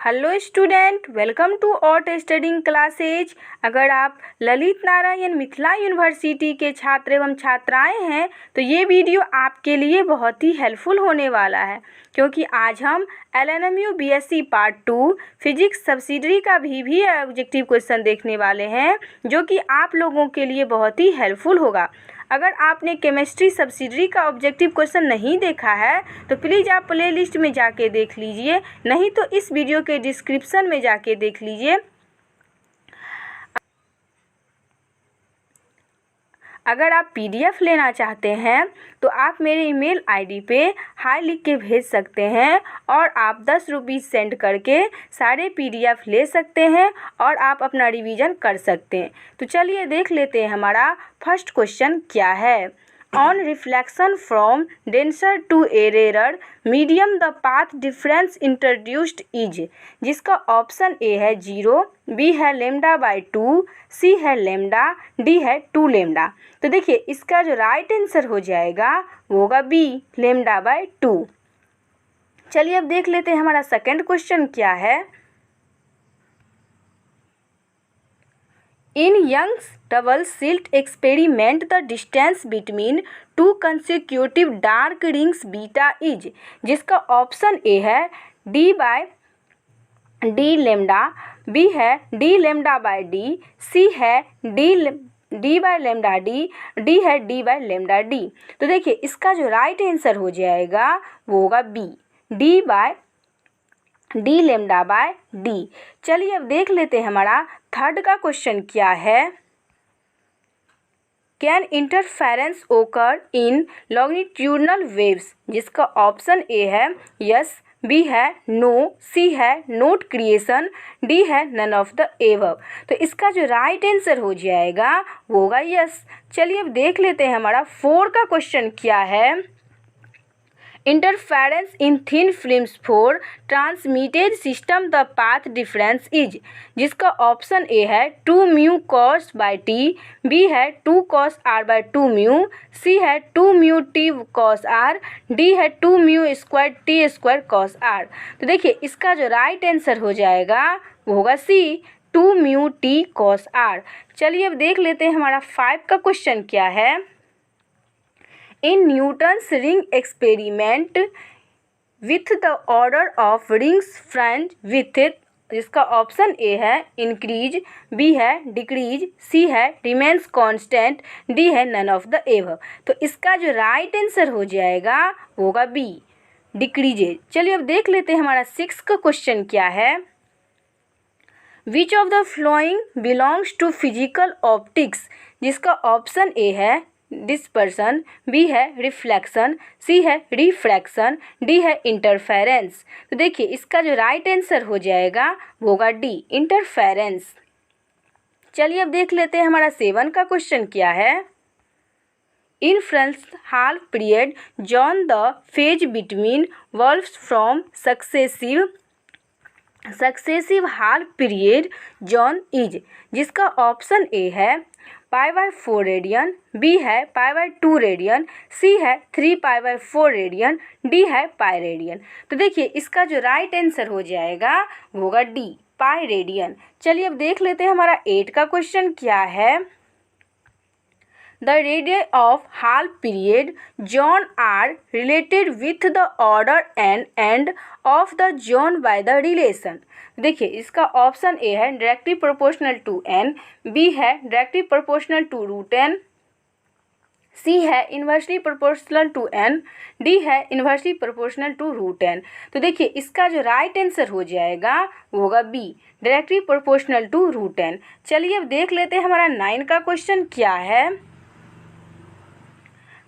Hello student, welcome to ऑट studying classes. अगर आप ललित नारायण मिथिला यूनिवर्सिटी के छात्र एवं छात्राएं हैं तो ये वीडियो आपके लिए बहुत ही हेल्पफुल होने वाला है, क्योंकि आज हम LNMU BSc part 2 physics subsidiary का भी ऑब्जेक्टिव क्वेश्चन देखने वाले हैं, जो कि आप लोगों के लिए बहुत ही हेल्पफुल होगा। अगर आपने केमिस्ट्री सब्सिडरी का ऑब्जेक्टिव क्वेश्चन नहीं देखा है तो प्लीज़ आप प्लेलिस्ट में जाके देख लीजिए, नहीं तो इस वीडियो के डिस्क्रिप्शन में जाके देख लीजिए। अगर आप PDF लेना चाहते हैं तो आप मेरे ईमेल ID पे हाई लिख के भेज सकते हैं और आप 10 रुपीज़ सेंड करके सारे PDF ले सकते हैं और आप अपना रिवीजन कर सकते हैं। तो चलिए देख लेते हैं हमारा फर्स्ट क्वेश्चन क्या है। On reflection from denser to a rarer medium the path difference introduced is, जिसका ऑप्शन ए है 0, बी है λ/2, सी है लैम्डा, डी है 2 लैम्डा। तो देखिए इसका जो राइट आंसर हो जाएगा वो होगा बी, λ/2। चलिए अब देख लेते हैं हमारा सेकंड क्वेश्चन क्या है। In Young's double slit experiment, the distance between two consecutive dark rings beta is, जिसका ऑप्शन ए है d/d लैम्डा, बी है d λ/d, सी है d/λd, डी है d/λd। तो देखिए इसका जो राइट आंसर हो जाएगा वो होगा बी, d λ/d। चलिए अब देख लेते हैं हमारा थर्ड का क्वेश्चन क्या है। कैन इंटरफेरेंस ओकर इन लॉन्गिट्यूडनल वेव्स, जिसका ऑप्शन ए है यस, बी है नो, सी है नोट क्रिएशन, डी है नन ऑफ द एबव। तो इसका जो राइट आंसर हो जाएगा वो होगा यस। चलिए अब देख लेते हैं हमारा 4 का क्वेश्चन क्या है। Interference in thin films for transmitted system the path difference is, जिसका ऑप्शन ए है 2 mu cos by T, B है 2 cos r by 2 mu, C है 2 mu T cos r, D है 2 mu square T square cos r. तो देखिए इसका जो right answer हो जाएगा वो होगा सी, 2 म्यू टी कॉस आर। चलिए अब देख लेते हैं हमारा 5 का क्वेश्चन क्या है। In Newton's ring experiment with the order of rings front with it, जिसका ऑप्शन ए है इंक्रीज, बी है डिक्रीज, सी है रिमेन्स कांस्टेंट, डी है नन ऑफ द एबव। तो इसका जो राइट आंसर हो जाएगा वो होगा बी, डिक्रीजेज। चलिए अब देख लेते हैं हमारा 6 का क्वेश्चन क्या है। Which of the following belongs to physical optics, जिसका ऑप्शन ए है डिस्पर्सन, बी है रिफ्लेक्शन, सी है रिफ्रैक्शन, डी है इंटरफेरेंस। तो देखिए इसका जो राइट आंसर हो जाएगा वो होगा डी, इंटरफेरेंस। चलिए अब देख लेते हैं हमारा 7 का क्वेश्चन क्या है। In first half period John the phase between valves from successive half period John is, जिसका ऑप्शन ए है π/4 रेडियन, बी है π/2 रेडियन, सी है 3π/4 रेडियन, डी है पाई रेडियन। तो देखिए इसका जो राइट आंसर हो जाएगा वो होगा डी, पाई रेडियन। चलिए अब देख लेते हैं हमारा 8 का क्वेश्चन क्या है। The radius of half period zone are related with the order and of the zone by the relation. देखिए इसका ऑप्शन ए है directly proportional to n, B है directly proportional to √n, C है inversely proportional to n, D है inversely proportional to √n। तो देखिए इसका जो राइट आंसर हो जाएगा वो होगा B, directly proportional to √n। चलिए अब देख लेते हैं हमारा 9 का क्वेश्चन क्या है।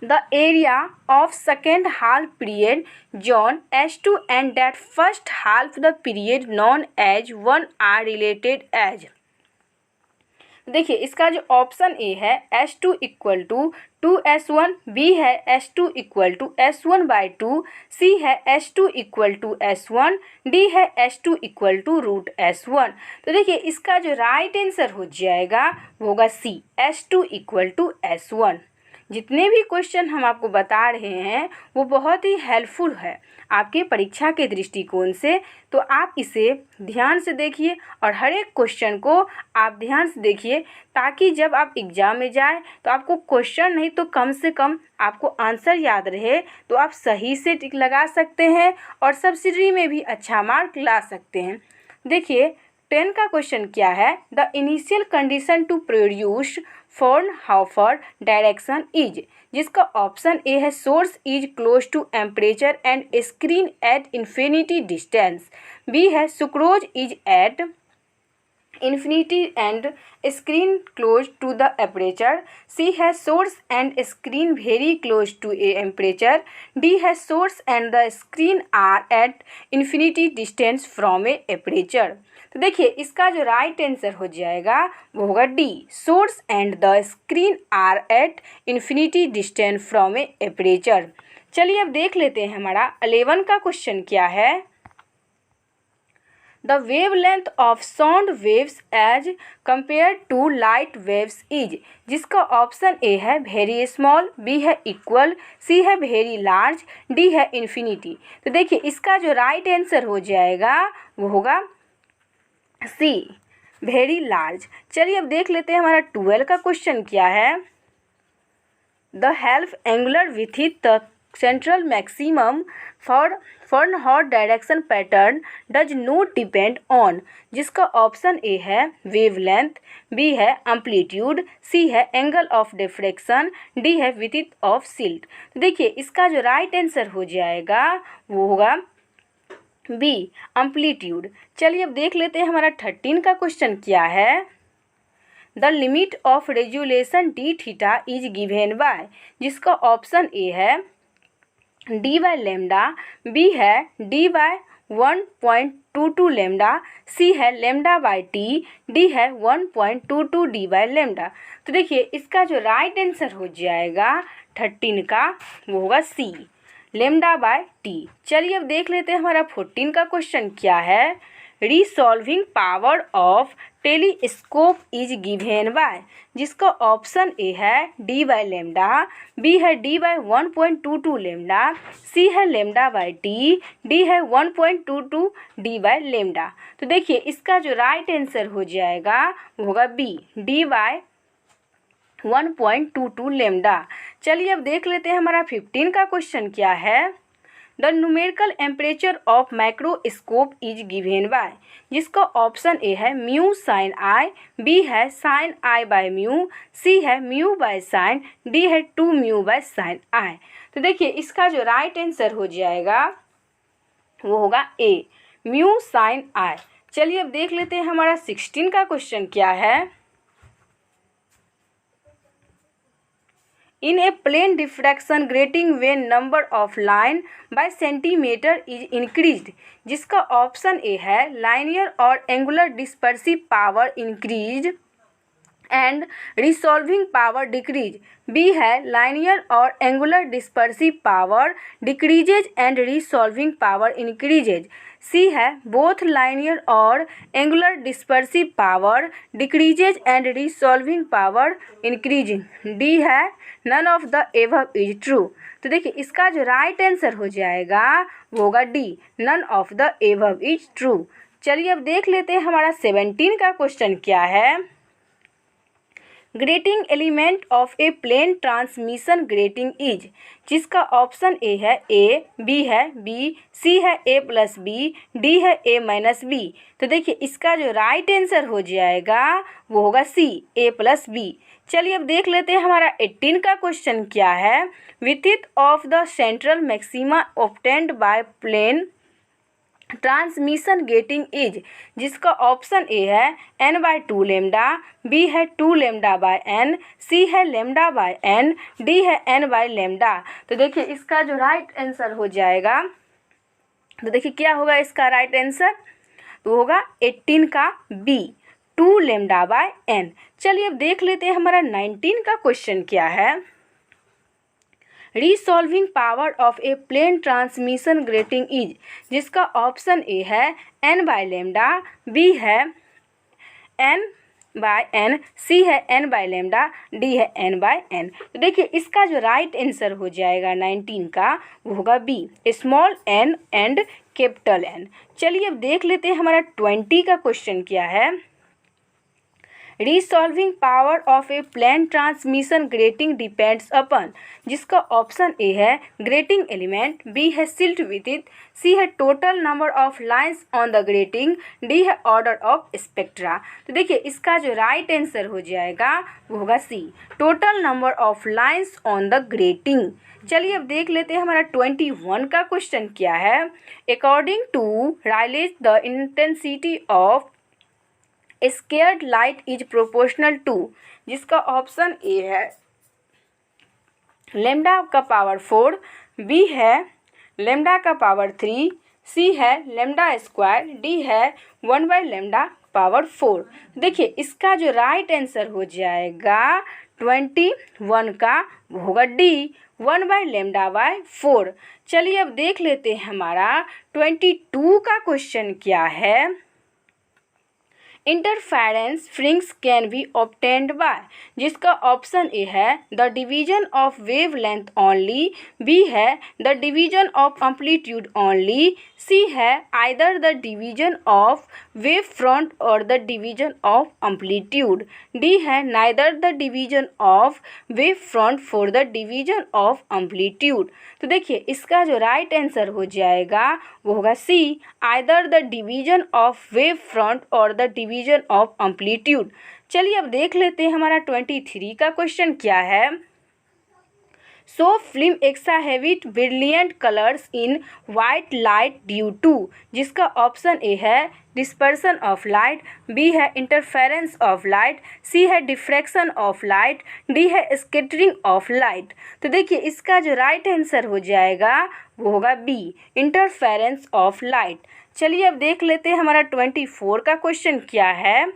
The area of second half period John S2 and that first half the period known as 1 are related as। देखिए इसका जो ऑप्शन ए है S2 = 2S1, बी है S2 = S1/2, सी है S2 = S1, डी है S2 = √S1। तो देखिए इसका जो राइट आंसर हो जाएगा वो होगा सी, S2 = S1। जितने भी क्वेश्चन हम आपको बता रहे हैं वो बहुत ही हेल्पफुल है आपके परीक्षा के दृष्टिकोण से। तो आप इसे ध्यान से देखिए और हर एक क्वेश्चन को आप ध्यान से देखिए, ताकि जब आप एग्ज़ाम में जाए तो आपको क्वेश्चन नहीं तो कम से कम आपको आंसर याद रहे, तो आप सही से टिक लगा सकते हैं और सब्सिडी में भी अच्छा मार्क ला सकते हैं। देखिए 10 का क्वेश्चन क्या है, the initial condition to produce Fraunhofer direction is, जिसका ऑप्शन ए है source is close to temperature and screen at infinity distance, B है source is at infinity and screen close to the aperture, C है source and screen very close to a temperature, D है source and the screen are at infinity distance from a aperture। तो देखिए इसका जो right answer हो जाएगा वो होगा D, source and the screen are at infinity distance from a aperture. चलिए अब देख लेते हैं हमारा 11 का क्वेश्चन क्या है। The wavelength of sound waves as compared to light waves is, जिसका ऑप्शन ए है वेरी स्मॉल, बी है इक्वल, सी है वेरी लार्ज, डी है इन्फिनिटी। तो देखिए इसका जो राइट आंसर हो जाएगा वो होगा सी, वेरी लार्ज। चलिए अब देख लेते हैं हमारा 12 का क्वेश्चन क्या है। The help angular width the central maximum for hot direction pattern does not depend on, जिसका ऑप्शन ए है वेवलेंथ, बी है एम्पलीट्यूड, सी है एंगल ऑफ डिफ्रैक्शन, डी है विड्थ ऑफ सिल्ट। तो देखिए इसका जो राइट आंसर हो जाएगा वो होगा बी, एम्पलीट्यूड। चलिए अब देख लेते हैं हमारा 13 का क्वेश्चन क्या है। The limit of resolution D theta is given by, जिसका ऑप्शन ए है डी बाय लेमडा, बी है डी बाय 1.22 लेमडा, सी है लेमडा बाय टी, डी है 1.22 डी बाय लेमडा। तो देखिए इसका जो राइट आंसर हो जाएगा 13 का वो होगा सी, लेमडा बाय टी। चलिए अब देख लेते हैं हमारा 14 का क्वेश्चन क्या है। Resolving power of telescope is given by, जिसका ऑप्शन ए है डी बाय लेमडा, बी है डी बाय 1.22 लेमडा, सी है लेमडा बाय टी, डी है 1.22 डी बाय लेमडा। तो देखिए इसका जो राइट आंसर हो जाएगा वो होगा बी, डी बाय 1.22 लेमडा। चलिए अब देख लेते हैं हमारा 15 का क्वेश्चन क्या है। The numerical temperature of microscope is given by, जिसका ऑप्शन ए है म्यू साइन आई, बी है sign I by mu, C है म्यू बाय साइन, डी है 2 म्यू बाय साइन आई। तो देखिए इसका जो राइट आंसर हो जाएगा वो होगा ए, म्यू साइन आई। चलिए अब देख लेते हैं हमारा 16 का क्वेश्चन क्या है। In a plane diffraction grating when number of line by centimeter is increased, जिसका ऑप्शन ए है linear और angular dispersive power increased and resolving power decrease, B है linear और angular dispersive power decreases and resolving power increases, सी है both linear और angular dispersive power decreases and resolving power increasing, D है none of the above is true। तो देखिए इसका जो right answer हो जाएगा वो होगा D, none of the above is true। चलिए अब देख लेते हैं हमारा 17 का क्वेश्चन क्या है। Grating element of a plane transmission grating is, जिसका ऑप्शन ए है ए, बी है बी, सी है ए प्लस बी, डी है ए माइनस बी। तो देखिए इसका जो राइट आंसर हो जाएगा वो होगा सी, ए प्लस बी। चलिए अब देख लेते हैं हमारा 18 का क्वेश्चन क्या है। Width of the central maxima obtained by plane transmission grating is, जिसका ऑप्शन ए है n बाय 2 लेमडा, बी है 2 लेमडा बाय n, सी है लेमडा बाय n, डी है n बाय लेमडा। तो देखिए इसका जो राइट आंसर हो जाएगा, तो देखिए क्या होगा इसका राइट आंसर, तो होगा 18 का बी, 2 लेमडा बाय n। चलिए अब देख लेते हैं हमारा 19 का क्वेश्चन क्या है। Resolving power of a plane transmission grating is, जिसका ऑप्शन ए है n बाय लेमडा, बी है n बाय एन, सी है एन बाय लेमडा, डी है एन बाय एन। तो देखिए इसका जो राइट आंसर हो जाएगा 19 का वो होगा B, small N and capital N. चलिए अब देख लेते हैं हमारा 20 का क्वेश्चन क्या है। Resolving power of a plane transmission grating depends upon, जिसका ऑप्शन ए है ग्रेटिंग एलिमेंट, बी है सिल्ट विथ इट, सी है total number of lines on the grating, D है ऑर्डर ऑफ स्पेक्ट्रा। तो देखिए इसका जो राइट आंसर हो जाएगा वो होगा C, total number of lines on the grating. चलिए अब देख लेते हैं हमारा 21 का क्वेश्चन क्या है। According to Rayleigh's the intensity of scattered light is proportional to, जिसका ऑप्शन ए है लेमडा का पावर 4, बी है लेमडा का पावर 3, सी है लेमडा स्क्वायर, डी है 1 बाई लेमडा पावर 4। देखिए इसका जो राइट आंसर हो जाएगा 21 का वो होगा डी, 1 बाई लेमडा बाय 4। चलिए अब देख लेते हैं हमारा 22 का क्वेश्चन क्या है। Interference fringes can be obtained by, जिसका ऑप्शन ए है the division of wave length only, B है the division of amplitude only, C है either the division of wave front और the division of amplitude, D है neither the division of wave front for the division of amplitude. तो देखिए इसका जो right answer हो जाएगा वो होगा C, either the division of wave front और द डिवीजन ऑफ एम्पलीट्यूड। चलिए अब देख लेते हैं हमारा 23 का क्वेश्चन क्या है। Soap film exhibit brilliant colours in white light due to, जिसका ऑप्शन ए है डिस्पर्सन ऑफ लाइट, बी है इंटरफेरेंस ऑफ लाइट, सी है डिफ्रैक्शन ऑफ लाइट, डी है स्कैटरिंग ऑफ लाइट। तो देखिए इसका जो राइट आंसर हो जाएगा वो होगा बी, इंटरफेरेंस ऑफ लाइट। चलिए अब देख लेते हैं हमारा 24 का क्वेश्चन क्या है।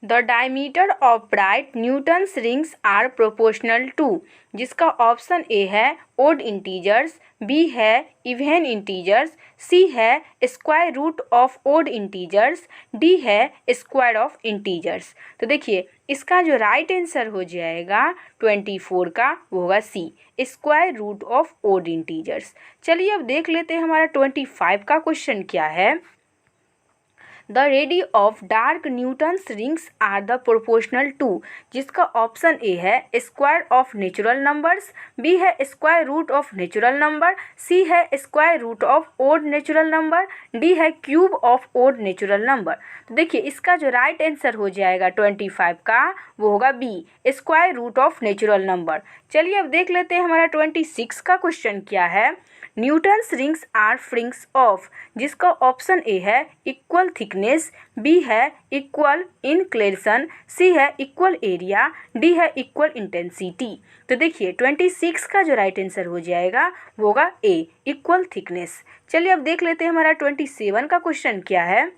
The diameter of bright Newton's rings are proportional to, जिसका ऑप्शन ए है ओड इंटीजर्स, बी है इवन इंटीजर्स, सी है square root of odd integers, D है स्क्वायर ऑफ इंटीजर्स। तो देखिए इसका जो राइट आंसर हो जाएगा 24 का वो होगा C, square root of odd integers. चलिए अब देख लेते हैं हमारा 25 का क्वेश्चन क्या है। The radii of dark Newton's rings are the proportional to, जिसका ऑप्शन ए है square of natural numbers, B है square root of natural number, C है square root of odd natural number, D है cube of odd natural number. तो देखिए इसका जो right answer हो जाएगा 25 का वो होगा B, square root of natural number. चलिए अब देख लेते हैं हमारा 26 का क्वेश्चन क्या है। न्यूटन्स रिंग्स आर फ्रिंग्स ऑफ, जिसका ऑप्शन ए है इक्वल थिकनेस, बी है इक्वल इंक्लेशन, सी है इक्वल एरिया, डी है इक्वल इंटेंसिटी। तो देखिए 26 का जो राइट आंसर हो जाएगा वो होगा ए, इक्वल थिकनेस। चलिए अब देख लेते हैं हमारा 27 का क्वेश्चन क्या है।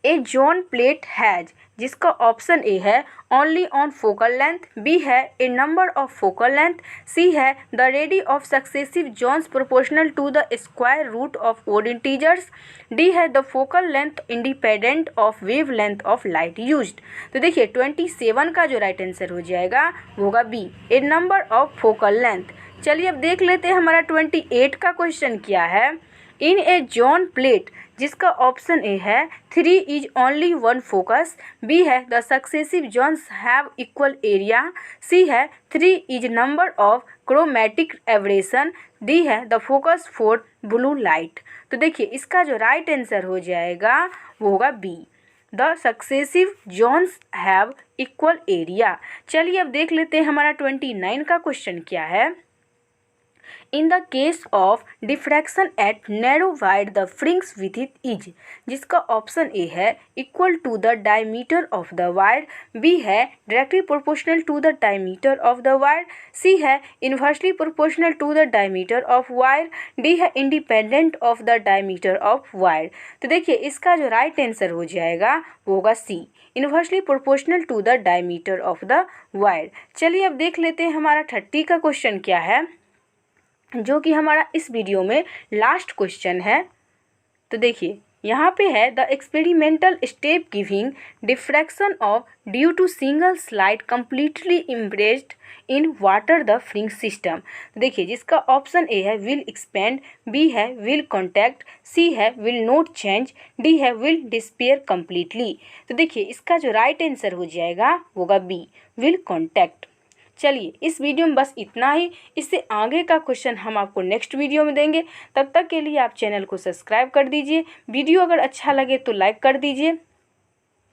ए जोन प्लेट हैज, जिसका ऑप्शन ए है only one focal length, B है a number of focal length, C है the radii of successive zones proportional to the square root of odd integers, D है the focal length independent of wave length of light used. तो देखिए 27 का जो right answer हो जाएगा वो होगा B, a number of focal length. चलिए अब देख लेते हैं हमारा 28 का क्वेश्चन क्या है। इन ए जोन प्लेट, जिसका ऑप्शन ए है 3 is only one focus, B है the successive zones have equal area, C है 3 is number of chromatic aberration, D है the focus for blue light. तो देखिए इसका जो राइट आंसर हो जाएगा वो होगा B, the successive zones have equal area. चलिए अब देख लेते हैं हमारा 29 का क्वेश्चन क्या है। In the case of diffraction at narrow wide the fringes width is, जिसका ऑप्शन ए है equal to the diameter of the wire, B है directly proportional to the diameter of the wire, C है inversely proportional to the diameter of wire, D है independent of the diameter of wire. तो देखिए इसका जो right answer हो जाएगा वो होगा C, inversely proportional to the diameter of the wire. चलिए अब देख लेते हैं हमारा 30 का क्वेश्चन क्या है, जो कि हमारा इस वीडियो में लास्ट क्वेश्चन है। तो देखिए यहाँ पे है the experimental step giving diffraction of due to single slit completely immersed in water the fringe system. देखिए जिसका ऑप्शन ए है विल एक्सपेंड, बी है विल कॉन्टैक्ट, सी है विल नोट चेंज, डी है विल डिस्पेयर कम्प्लीटली। तो देखिए इसका जो राइट आंसर हो जाएगा होगा बी, विल कॉन्टैक्ट। चलिए इस वीडियो में बस इतना ही। इससे आगे का क्वेश्चन हम आपको नेक्स्ट वीडियो में देंगे। तब तक के लिए आप चैनल को सब्सक्राइब कर दीजिए। वीडियो अगर अच्छा लगे तो लाइक कर दीजिए।